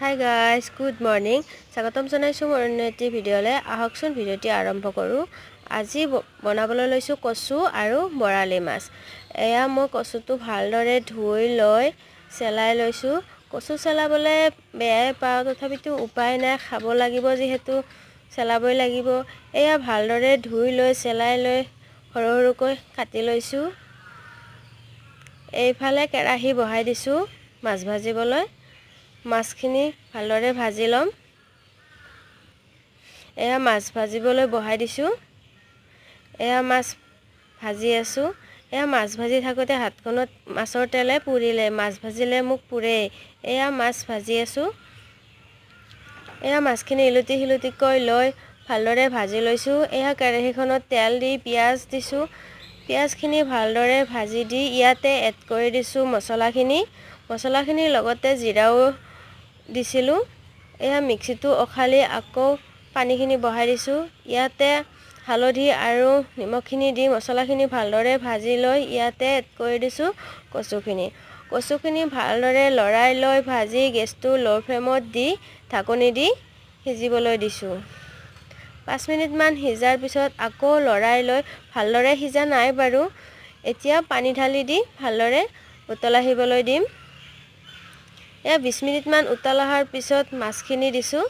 Hi guys, good morning. স্বাগতম জনাইছো মোৰ নতুন ভিডিঅ'লে। আহকচোন ভিডিঅ'টি আৰম্ভ কৰো। আজি বনাবলৈ লৈছো কচু আৰু বৰালি মাছ। এয়া মই কচুটো ভালদৰে ধুই লৈ চেলাই লৈছো। কচু চেলাবলে বেয়াই পাওঁ, তথাপিতো উপায় নাই, খাব লাগিব যেহেতু চেলাবই লাগিব। এয়া ভালদৰে ধুই লৈ চেলাই লৈ সৰু সৰুকৈ কাটি লৈছো। এইফালে কেৰাহী বহাই দিছো মাছ ভাজিবলৈ। মাছখিনি ভালদৰে ভাজি লম। এয়া মাছ ভাজিবলৈ বহাই দিছো। এয়া মাছ ভাজি আছো। এয়া মাছ ভাজি থাকোতে হাতখনত মাছৰ তেলে পুৰিলে, মাছ ভাজিলে মোক পুৰে। এয়া মাছ ভাজি আছো। এয়া মাছখিনি ইলুটি হিলুটিকৈ লৈ ভালদৰে ভাজি লৈছো। এয়া কেৰাহীখনত তেল দি পিয়াজ দিছো। পিয়াজখিনি ভালদৰে ভাজি দি ইয়াতে এড কৰি দিছো মছলাখিনিৰ লগতে জিৰাও দিছিলো। এয়া মিক্সিটো অখালি আকৌ পানীখিনি বহাই দিছো। ইয়াতে হালধি আৰু নিমখখিনি দি মছলাখিনি ভালদৰে ভাজি লৈ ইয়াতে এড কৰি দিছো কচুখিনি ভালদৰে লৰাই লৈ ভাজি গেছটো লো ফ্লেমত দি ঢাকনি দি সিজিবলৈ দিছো। 5 মিনিট মান সিজাৰ পিছত আকৌ লৰাই লৈ ভালদৰে সিজা নাই বাৰু, এতিয়া পানী ঢালি দি ভালদৰে উতল আহিবলৈ দিম। এয়া 20 মিনিট মান উতল অহাৰ পিছত মাছখিনি দিছো।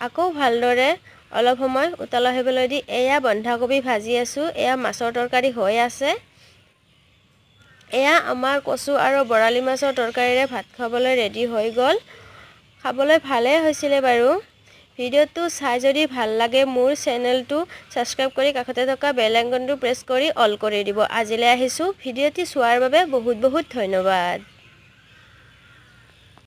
আকৌ ভালদৰে অলপ সময় উতল আহিবলৈ দি এয়া বন্ধাকবি ভাজি আছো। এয়া মাছৰ তৰকাৰী হৈ আছে। এয়া আমাৰ কচু আৰু বৰালি মাছৰ তৰকাৰীৰে ভাত খাবলৈ ৰেডি হৈ গ'ল। খাবলৈ ভালে হৈছিলে বাৰু। ভিডিঅ'টো চাই যদি ভাল লাগে মোৰ চেনেলটো সাবস্ক্ৰাইব কৰি কাষতে থকা বেল আইকনটো প্ৰেছ কৰি অল কৰি দিব। আজিলৈ আহিছো। ভিডিঅ'টি চোৱাৰ বাবে বহুত বহুত ধন্যবাদ।